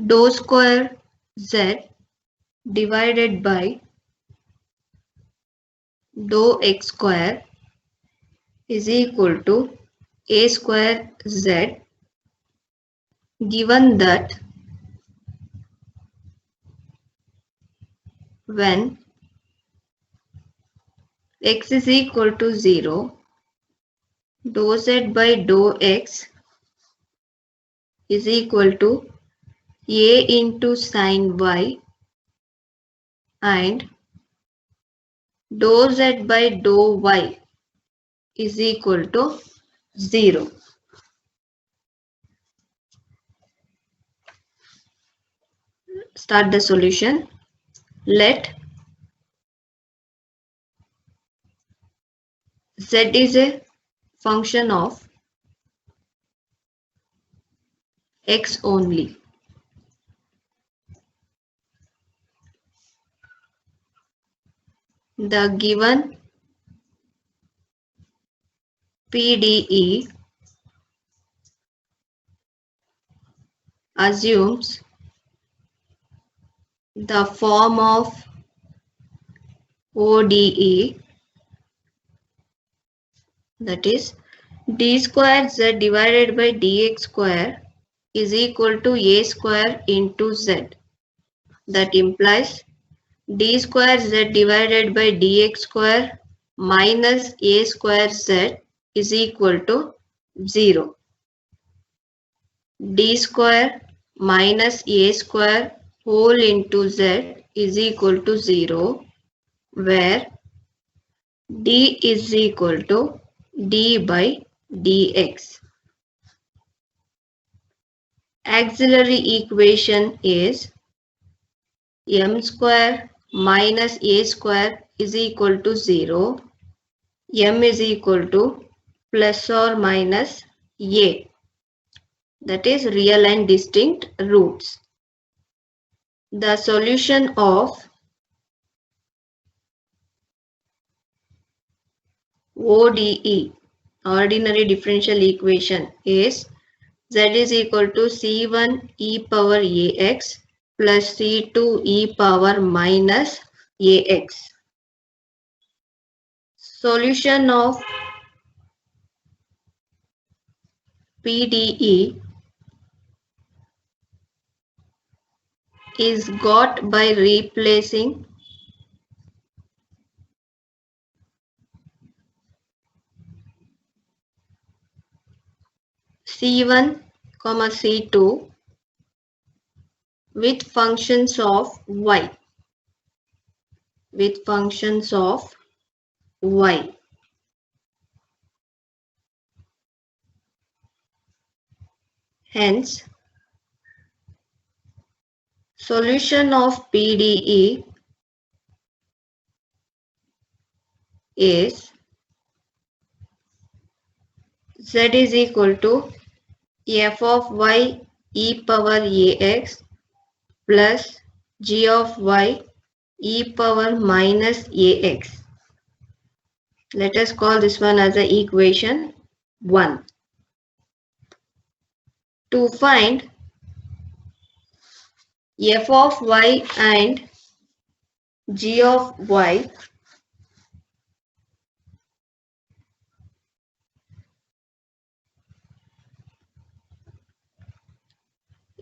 dou square z divided by dou x square is equal to a square z, given that when x is equal to 0, dou z by dou x is equal to a into sin y and dou z by dou y is equal to 0. Start the solution. Let z is a function of x only. The given PDE assumes the form of ODE, that is d square z divided by dx square is equal to a square into z. That implies d square z divided by dx square minus a square z is equal to 0. D square minus a square whole into z is equal to 0, where d is equal to d by dx. Auxiliary equation is m square minus a square is equal to 0. M is equal to plus or minus a. That is real and distinct roots. The solution of ODE, ordinary differential equation, is z is equal to c1 e power ax plus c2 e power minus ax. Solution of PDE is got by replacing c1, c2 with functions of y. With functions of y. Hence, solution of PDE is z is equal to f of y e power ax plus g of y e power minus ax. Let us call this one as a equation 1. To find f of y and g of y,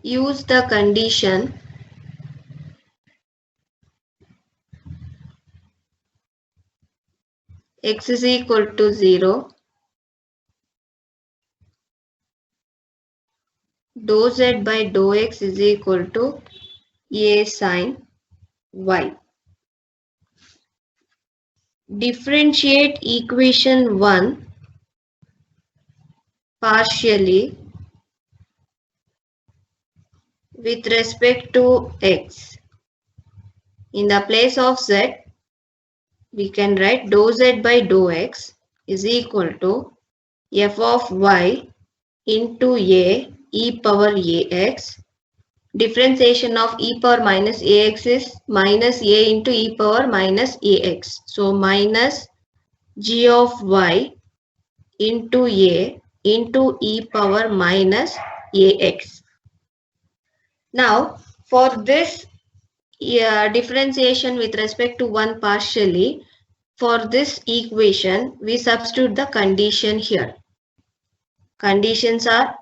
use the condition x is equal to 0, dou z by dou x is equal to a sin y. Differentiate equation 1 partially with respect to x. In the place of z, we can write dou z by dou x is equal to f of y into a e power ax. Differentiation of e power minus ax is minus a into e power minus ax. So minus g of y into a into e power minus ax. Now for this differentiation with respect to 1 partially, for this equation we substitute the condition here. Conditions are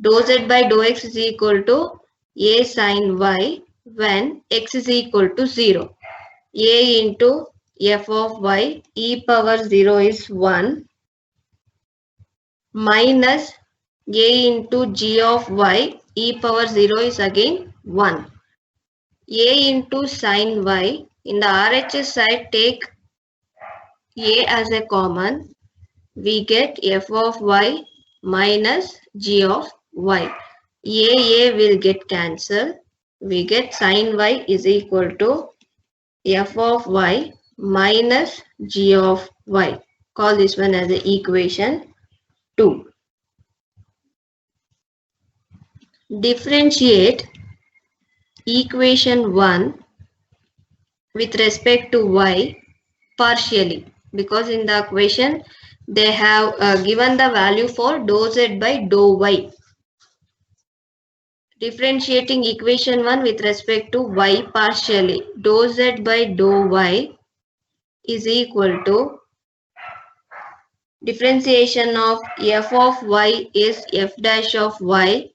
dou z by dou x is equal to a sin y when x is equal to 0. A into f of y e power 0 is 1 minus a into g of y e power 0 is again 1. A into sin y, in the RHS side take a as a common, we get f of y minus g of y. A will get cancelled. We get sin y is equal to f of y minus g of y. Call this one as the equation 2. Differentiate equation 1 with respect to y partially, because in the equation they have given the value for dou z by dou y. Differentiating equation 1 with respect to y partially, dou z by dou y is equal to differentiation of f of y is f dash of y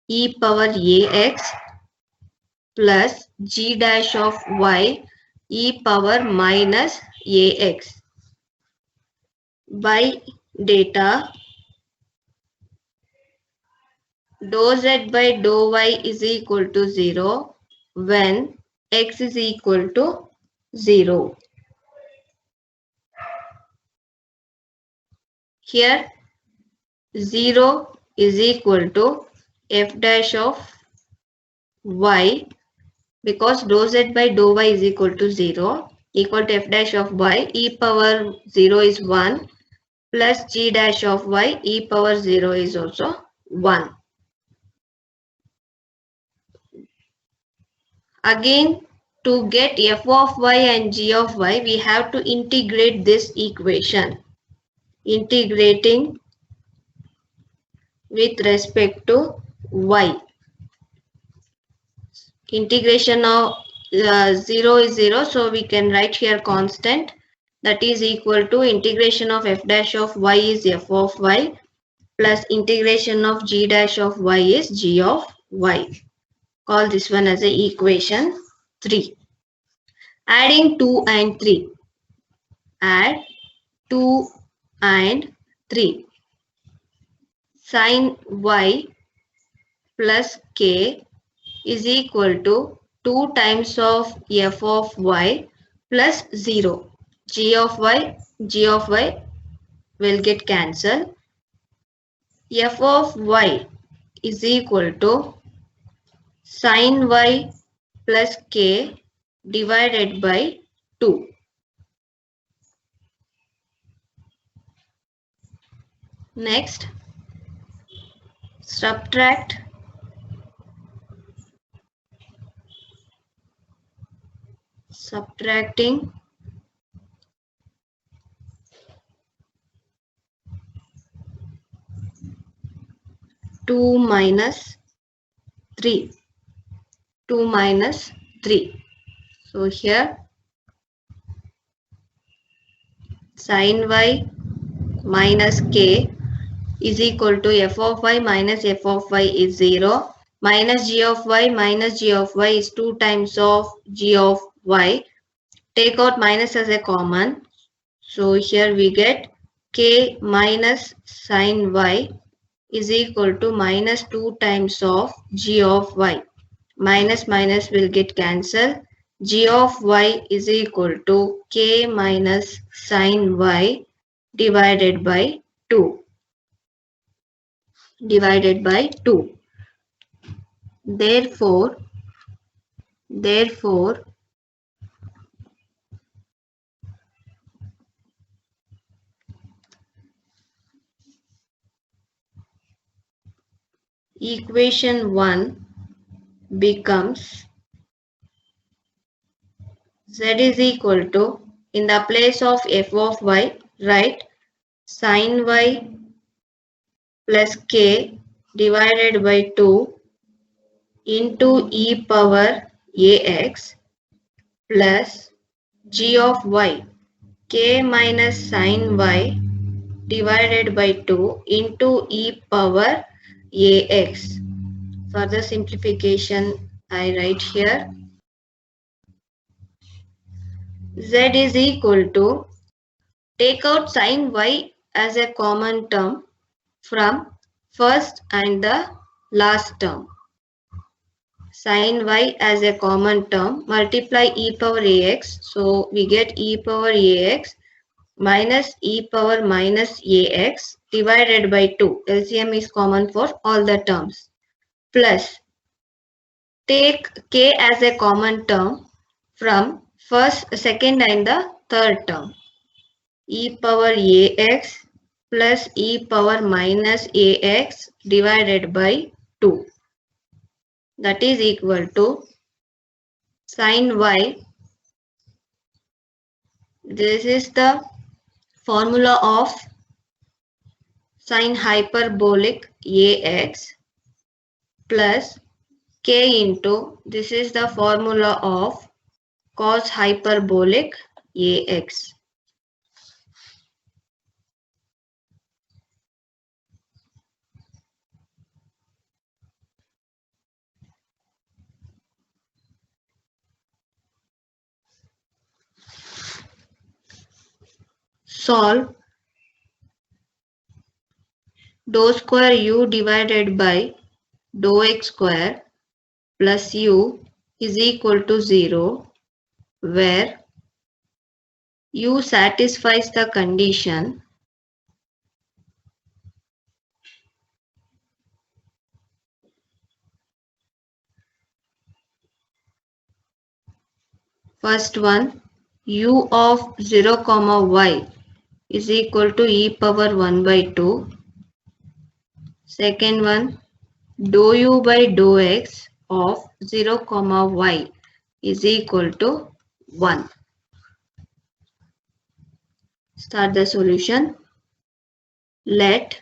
e power ax plus g dash of y e power minus ax by data dou z by dou y is equal to 0 when x is equal to 0. Here 0 is equal to f dash of y, because dou z by dou y is equal to 0, equal to f dash of y e power 0 is 1 plus g dash of y e power 0 is also 1. Again, to get f of y and g of y, we have to integrate this equation. Integrating with respect to y. Integration of 0 is 0, so we can write here constant, that is equal to integration of f dash of y is f of y plus integration of g dash of y is g of y. Call this one as a equation 3. Adding 2 and 3. Add 2 and 3. Sin y plus k is equal to 2 times of f of y plus 0. G of y will get cancelled. F of y is equal to sin y plus k divided by 2. Next, subtracting 2 minus 3. 2 minus 3. So here sin y minus k is equal to f of y minus f of y is 0. Minus g of y is 2 times of g of y. Take out minus as a common. So here we get k minus sin y is equal to minus 2 times of g of y. Minus minus will get cancelled. G of y is equal to k minus sin y divided by 2. Divided by 2. Therefore, equation 1 becomes z is equal to, in the place of f of y, write sin y plus k divided by 2 into e power ax plus g of y k minus sin y divided by 2 into e power ax. For the simplification, I write here z is equal to, take out sin y as a common term from first and the last term. Sin y as a common term, multiply e power ax, so we get e power ax minus e power minus ax divided by 2. LCM is common for all the terms. Plus, take k as a common term from first, second and the third term. E power ax plus e power minus ax divided by 2. That is equal to sin y. This is the formula of sin hyperbolic ax plus k into, this is the formula of cos hyperbolic ax. Solve dou square u divided by dou x square plus u is equal to 0, where u satisfies the condition first one, u of 0 comma y is equal to e power 1 by 2. Second one, dou u by dou x of 0 comma y is equal to 1. Start the solution. Let,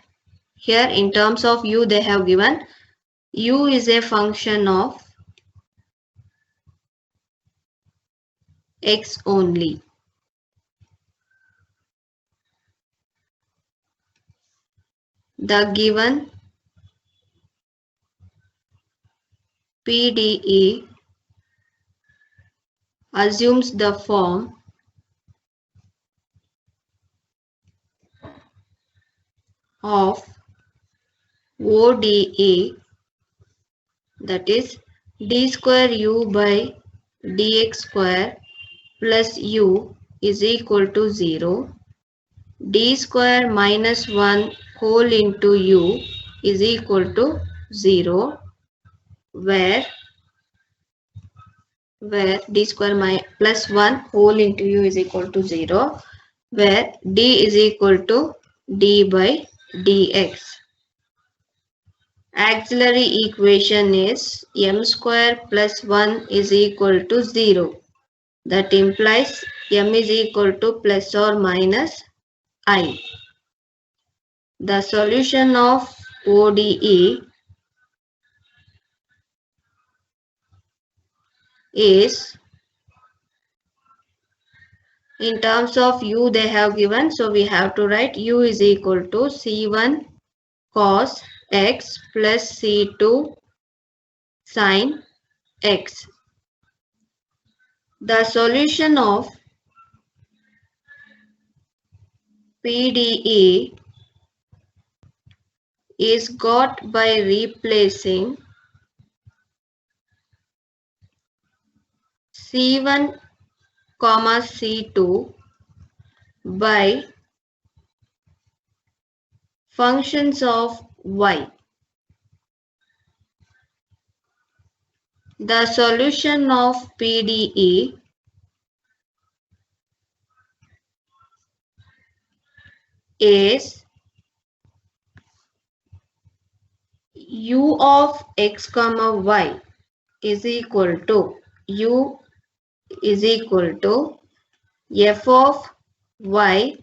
here in terms of u they have given u is a function of x only. The given PDE assumes the form of ODE, that is d square u by dx square plus u is equal to 0, d square minus 1 whole into u is equal to 0, where d square plus 1 whole into u is equal to 0, where d is equal to d by dx. Auxiliary equation is m square plus 1 is equal to 0. That implies m is equal to plus or minus I. The solution of ODE is, in terms of u they have given, so we have to write u is equal to c1 cos x plus c2 sin x. The solution of PDE is got by replacing c1 comma c2 by functions of y. The solution of PDE is u of x comma y is equal to u is equal to f of y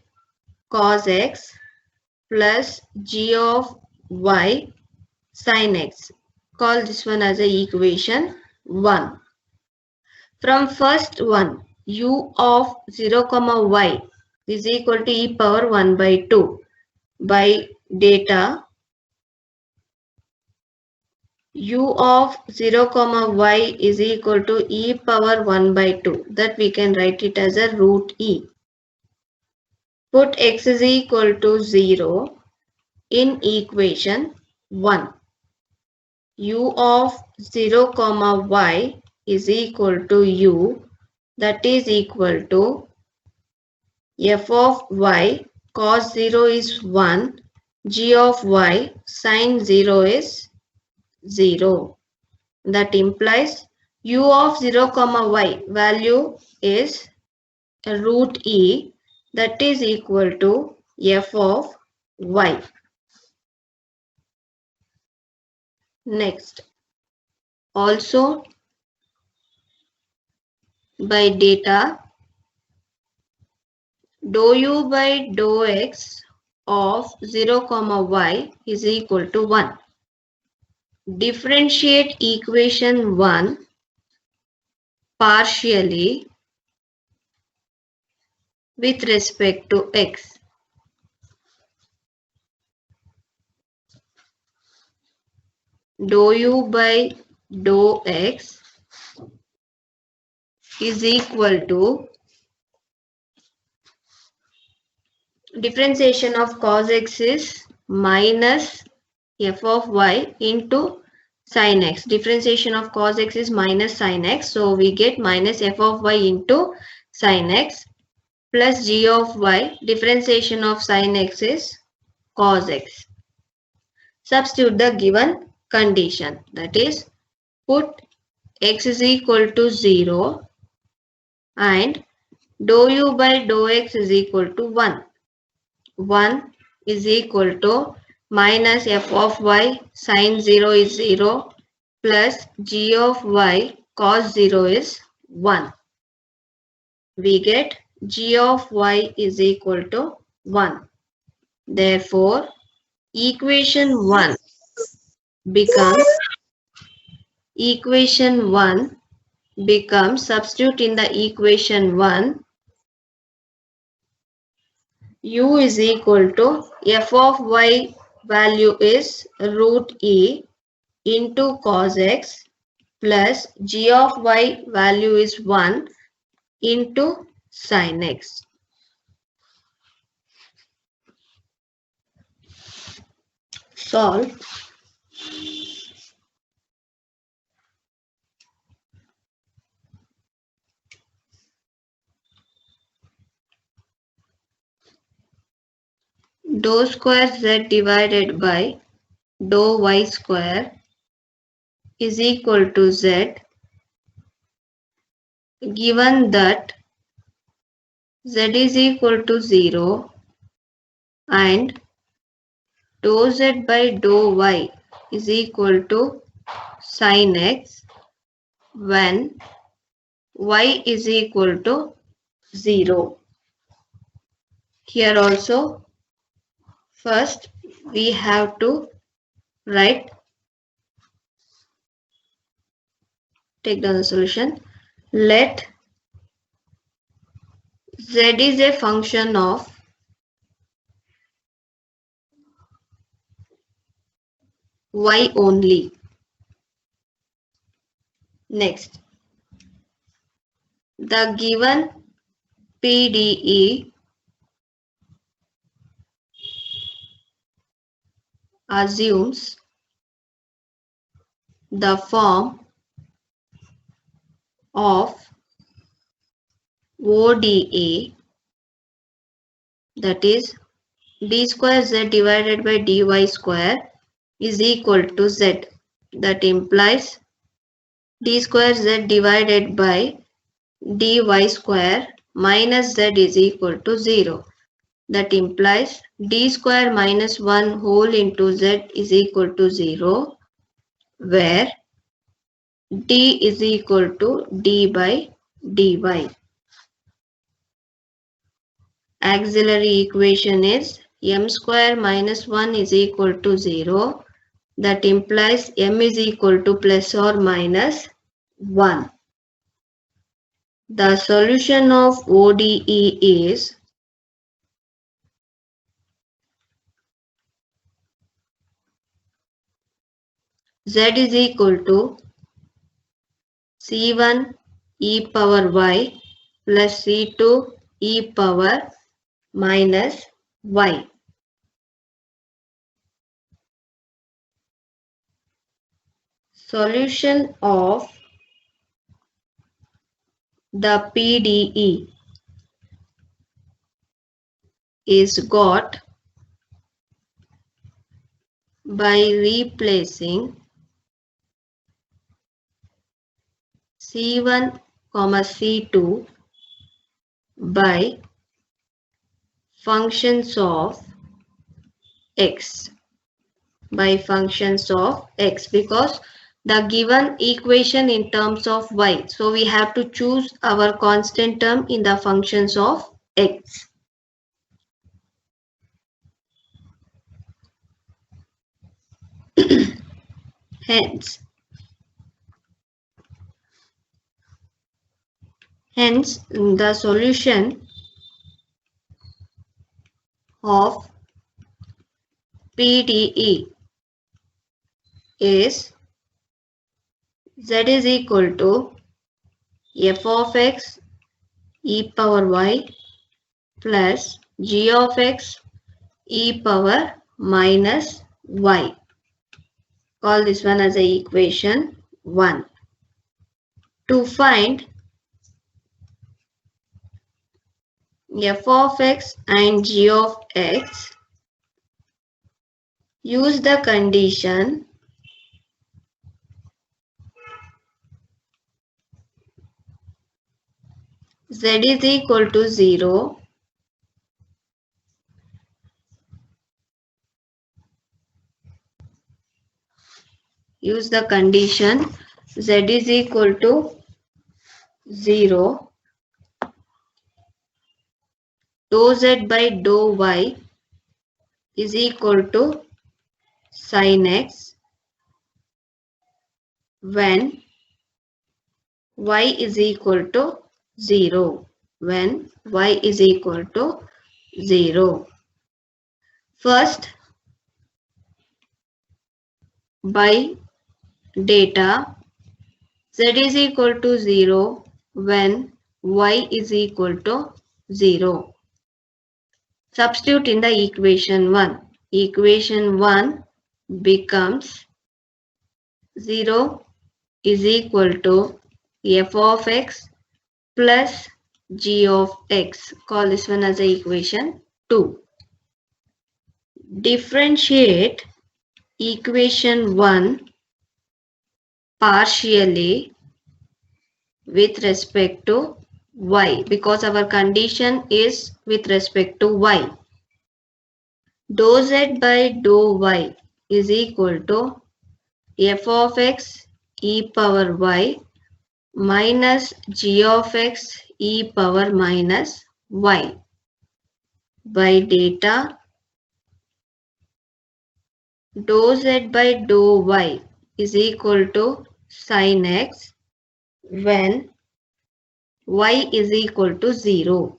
cos x plus g of y sin x. call this one as a equation 1. From first one, u of 0 comma y is equal to e power 1 by 2 by data u of 0 comma y is equal to e power 1 by 2, that we can write it as a root e. Put x is equal to 0 in equation 1. U of 0 comma y is equal to u, that is equal to f of y cos 0 is 1, g of y sin 0 is 0. That implies u of 0 comma y value is root e, that is equal to f of y. Next, also by data dou u by dou x of 0 comma y is equal to 1. Differentiate equation 1 partially with respect to x. Dou u by dou x is equal to differentiation of cos x is minus f of y into sin x. Differentiation of cos x is minus sin x. So we get minus f of y into sin x plus g of y. Differentiation of sin x is cos x. Substitute the given condition, that is put x is equal to 0 and dou u by dou x is equal to 1. 1 is equal to minus f of y sin 0 is 0 plus g of y cos 0 is 1. We get g of y is equal to 1. Therefore, equation 1 becomes substitute in the equation 1, u is equal to f of y value is root e into cos x plus g of y value is 1 into sin x. Solve. Dou square z divided by dou y square is equal to z, given that z is equal to 0 and dou z by dou y is equal to sin x when y is equal to 0. Here also, first we have to take down the solution. Let z is a function of y only. Next, the given PDE assumes the form of ODE, that is d square z divided by dy square is equal to z. That implies d square z divided by dy square minus z is equal to 0. That implies d square minus 1 whole into z is equal to 0, where d is equal to d by dy. Auxiliary equation is m square minus 1 is equal to 0. That implies m is equal to plus or minus 1. The solution of ODE is z is equal to c1 e power y plus c2 e power minus y. Solution of the PDE is got by replacing C1, C2 by functions of x. Because the given equation in terms of y. So we have to choose our constant term in the functions of x. Hence, the solution of PDE is z is equal to f of x e power y plus g of x e power minus y. Call this one as a equation 1. To find f of x and g of x, use the condition z is equal to 0 use the condition z is equal to 0 dou z by dou y is equal to sin x when y is equal to 0. When y is equal to 0. First, by data, z is equal to 0 when y is equal to 0. Substitute in the equation 1. Equation 1 becomes 0 is equal to f of x plus g of x. Call this one as a equation 2. Differentiate equation 1 partially with respect to y, because our condition is with respect to y. Dou z by dou y is equal to f of x e power y minus g of x e power minus y. By data, dou z by dou y is equal to sin x when y is equal to 0.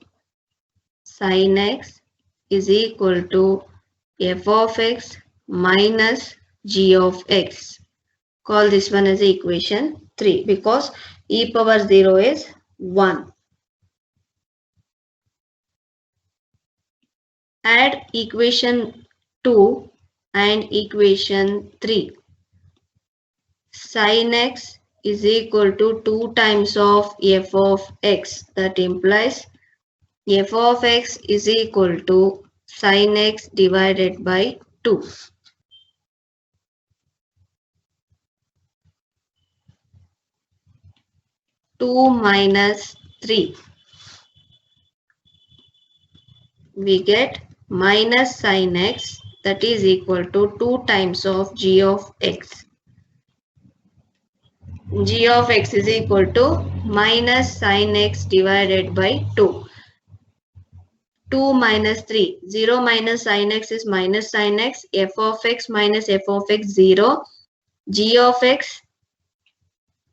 Sin x is equal to f of x minus g of x. Call this one as equation 3 because e power 0 is 1. Add equation 2 and equation 3. Sin x is equal to 2 times of f of x. That implies f of x is equal to sin x divided by 2. Two minus 3. We get minus sin x, that is equal to 2 times of g of x. G of x is equal to minus sin x divided by 2. 2 minus 3. 0 minus sin x is minus sin x. F of x minus f of x 0. G of x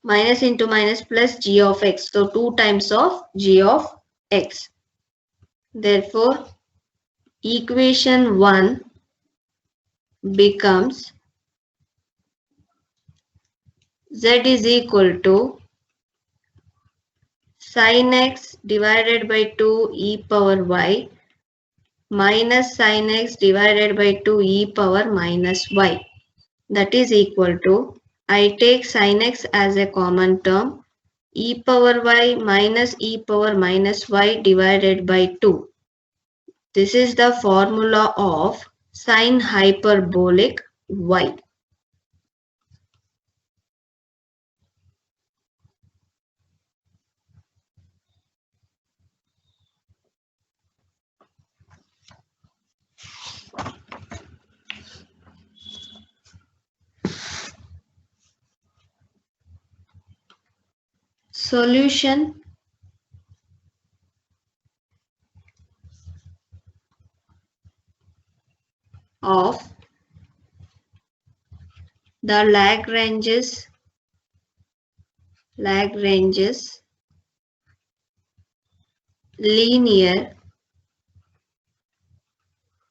minus into minus plus g of x. So 2 times of g of x. Therefore, equation 1 becomes z is equal to sin x divided by 2 e power y minus sin x divided by 2 e power minus y. That is equal to, I take sin x as a common term, e power y minus e power minus y divided by 2. This is the formula of sine hyperbolic y. Solution of the Lagrange's linear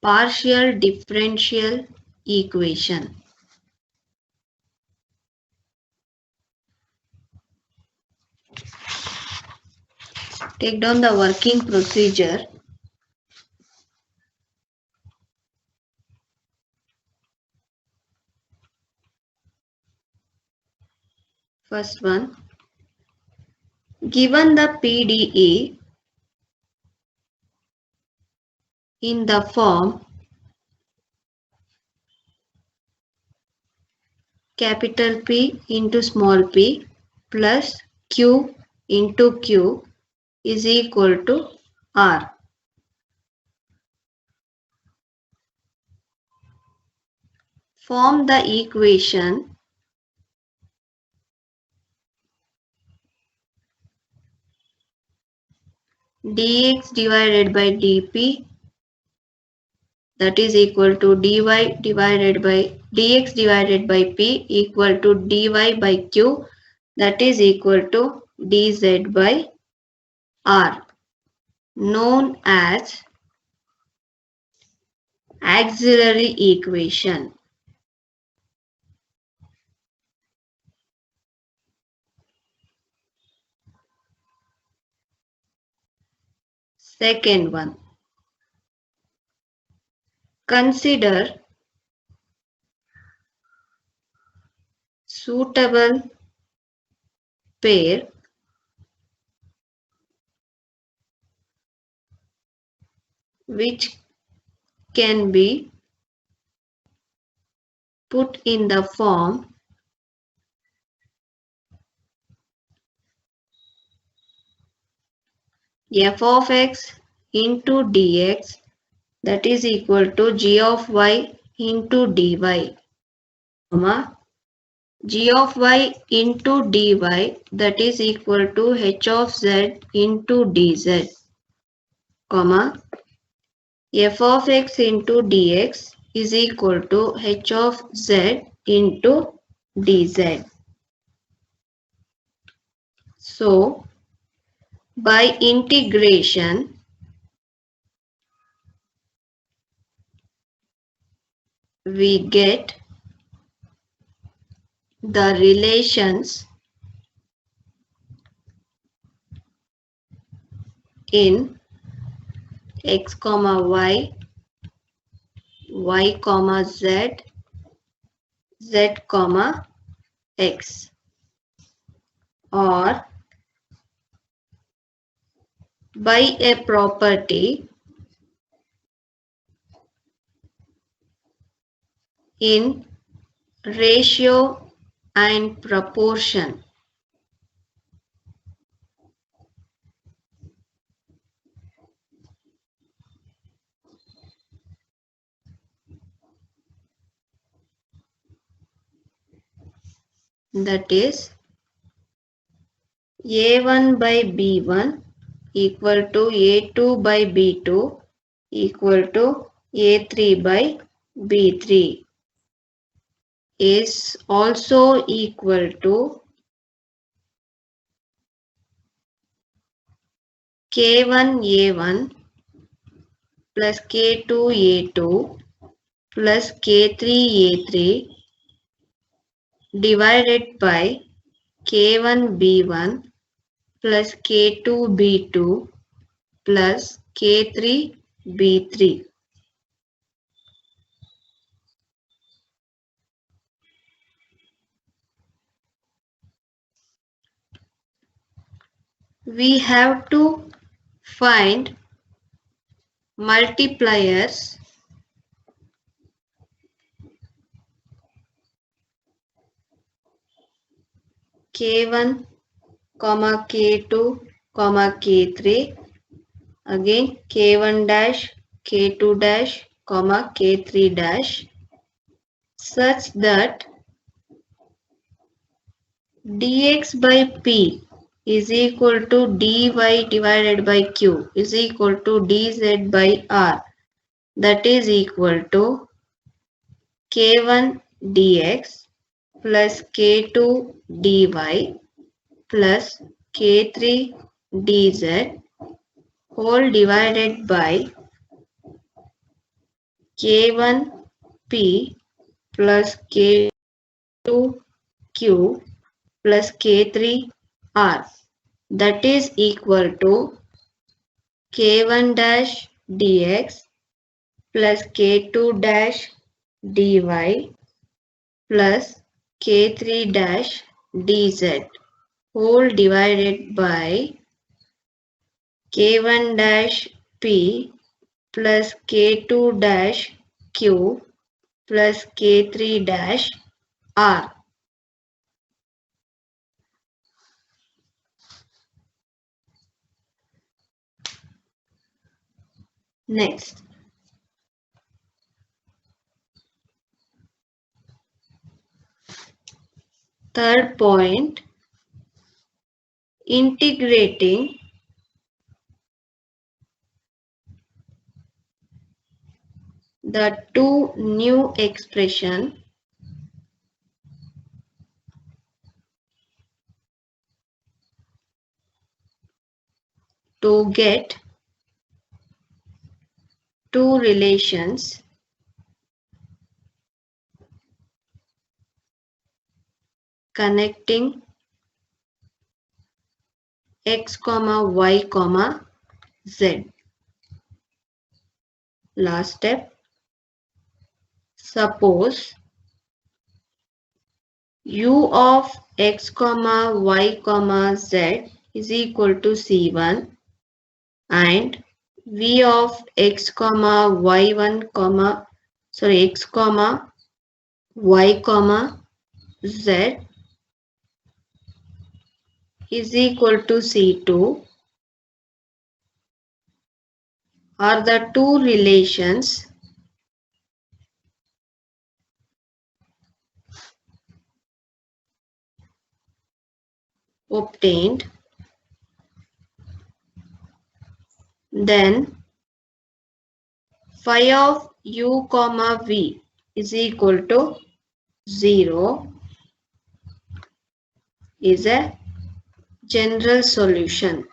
partial differential equation. Take down the working procedure. First one, given the PDE in the form capital P into small p plus Q into Q is equal to R. Form the equation dx divided by dp that is equal to dy divided by dx divided by p equal to dy by q that is equal to dz by r, known as auxiliary equation. Second one, consider suitable pair which can be put in the form f of x into dx that is equal to g of y into dy, comma, g of y into dy that is equal to h of z into dz, comma, f of x into dx is equal to h of z into dz. So, by integration, we get the relations in x comma y, y comma z, z comma x, or by a property in ratio and proportion. That is A1 by B1 equal to A2 by B2 equal to A3 by B3 is also equal to K1A1 plus K2A2 plus K3A3 divided by K1B1 plus K2B2 plus K3B3. We have to find multipliers K1, K2, K3, again K1 dash, K2 dash, K3 dash, such that dx by p is equal to dy divided by q is equal to dz by r, that is equal to k1 dx plus k2 dy plus k3 dz whole divided by k1p plus k2q plus k3r, that is equal to k1 dash dx plus k2 dash dy plus k3 dash dz whole divided by k1 dash p plus k2 dash q plus k3 dash r. Next, third point, integrating the two new expression to get two relations connecting x, y, z. Last step. Suppose u of x, y, z is equal to c1 and v of x, y1, x, y, z is equal to c2 are the two relations obtained, then phi of u, v is equal to 0 is a general solution.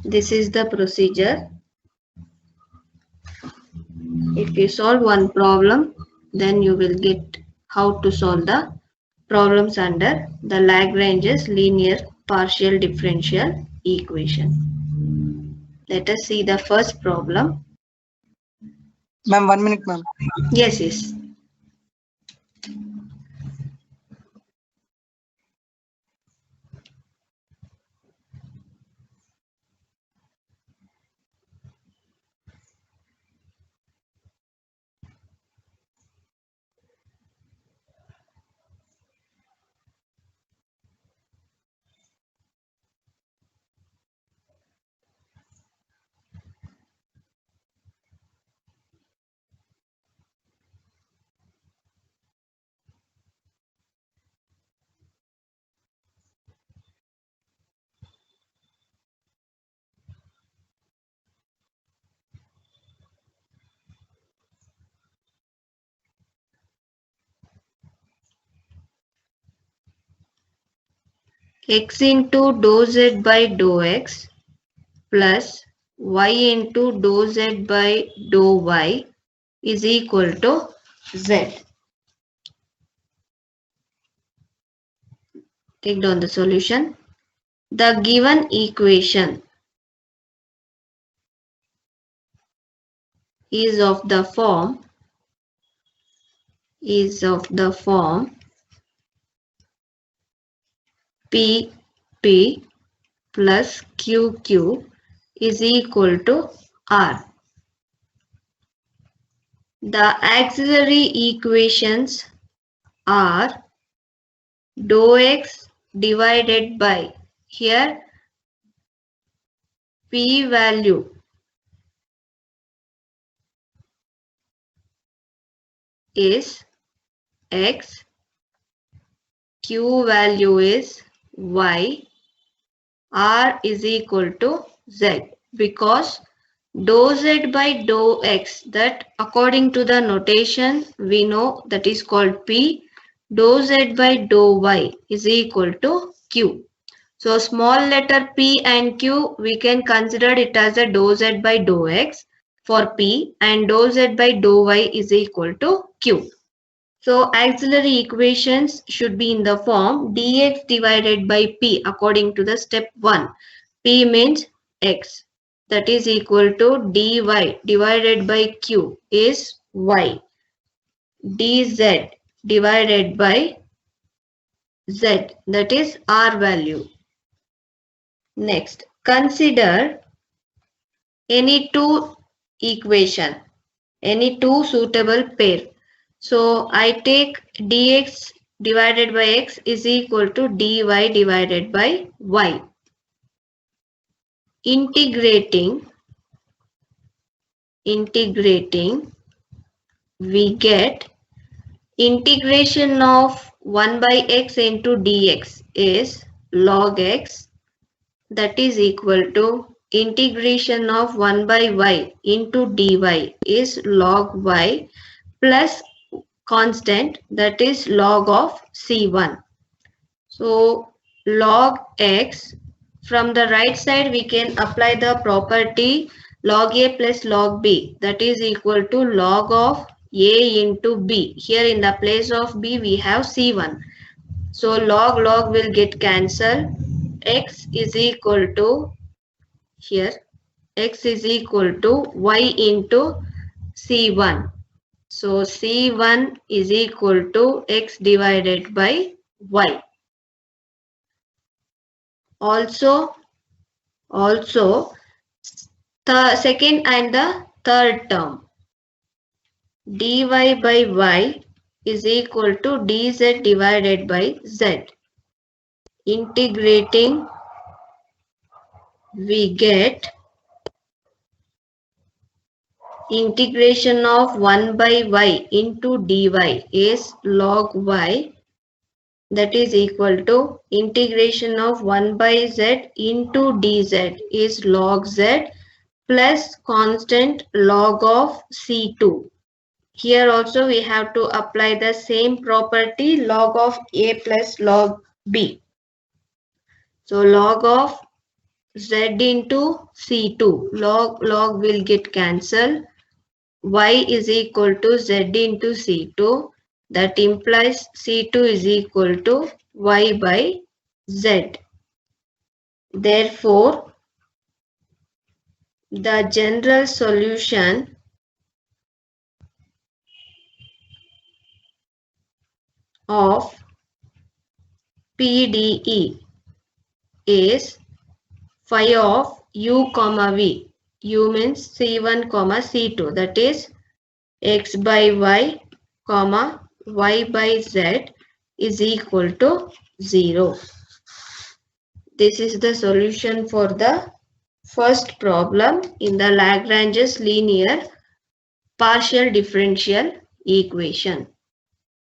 This is the procedure. If you solve one problem, then you will get how to solve the problems under the Lagrange's linear partial differential equation. Let us see the first problem. Ma'am, 1 minute, ma'am. Yes. x into dou z by dou x plus y into dou z by dou y is equal to z. Take down the solution. The given equation is of the form P plus QQ is equal to R. The auxiliary equations are dou x divided by, here P value is x, Q value is y, R is equal to z, because dou z by dou x, that according to the notation we know that is called P, dou z by dou y is equal to Q. So small letter P and Q, we can consider it as a dou z by dou x for P, and dou z by dou y is equal to Q. So auxiliary equations should be in the form dx divided by P according to the step 1. P means x, that is equal to dy divided by Q is y, dz divided by z, that is R value. Next, consider any two equation, any two suitable pair. So I take dx divided by x is equal to dy divided by y. Integrating, we get integration of 1 by x into dx is log x, that is equal to integration of 1 by y into dy is log y plus constant, that is log of c1. So log x, from the right side we can apply the property log a plus log b, that is equal to log of a into b. Here in the place of b we have c1. So log will get cancelled. X is equal to, here x is equal to y into c1. So c1 is equal to x divided by y. Also the second and the third term, dy by y is equal to dz divided by z. Integrating, we get integration of 1 by y into dy is log y, that is equal to integration of 1 by z into dz is log z plus constant log of c2. Here also we have to apply the same property log of a plus log b. So log of z into c2, log will get cancelled. Y is equal to z into c2, that implies c2 is equal to y by z. Therefore, the general solution of PDE is phi of u comma v. U means c1 comma c2, that is x by y comma y by z is equal to 0. This is the solution for the first problem in the Lagrange's linear partial differential equation.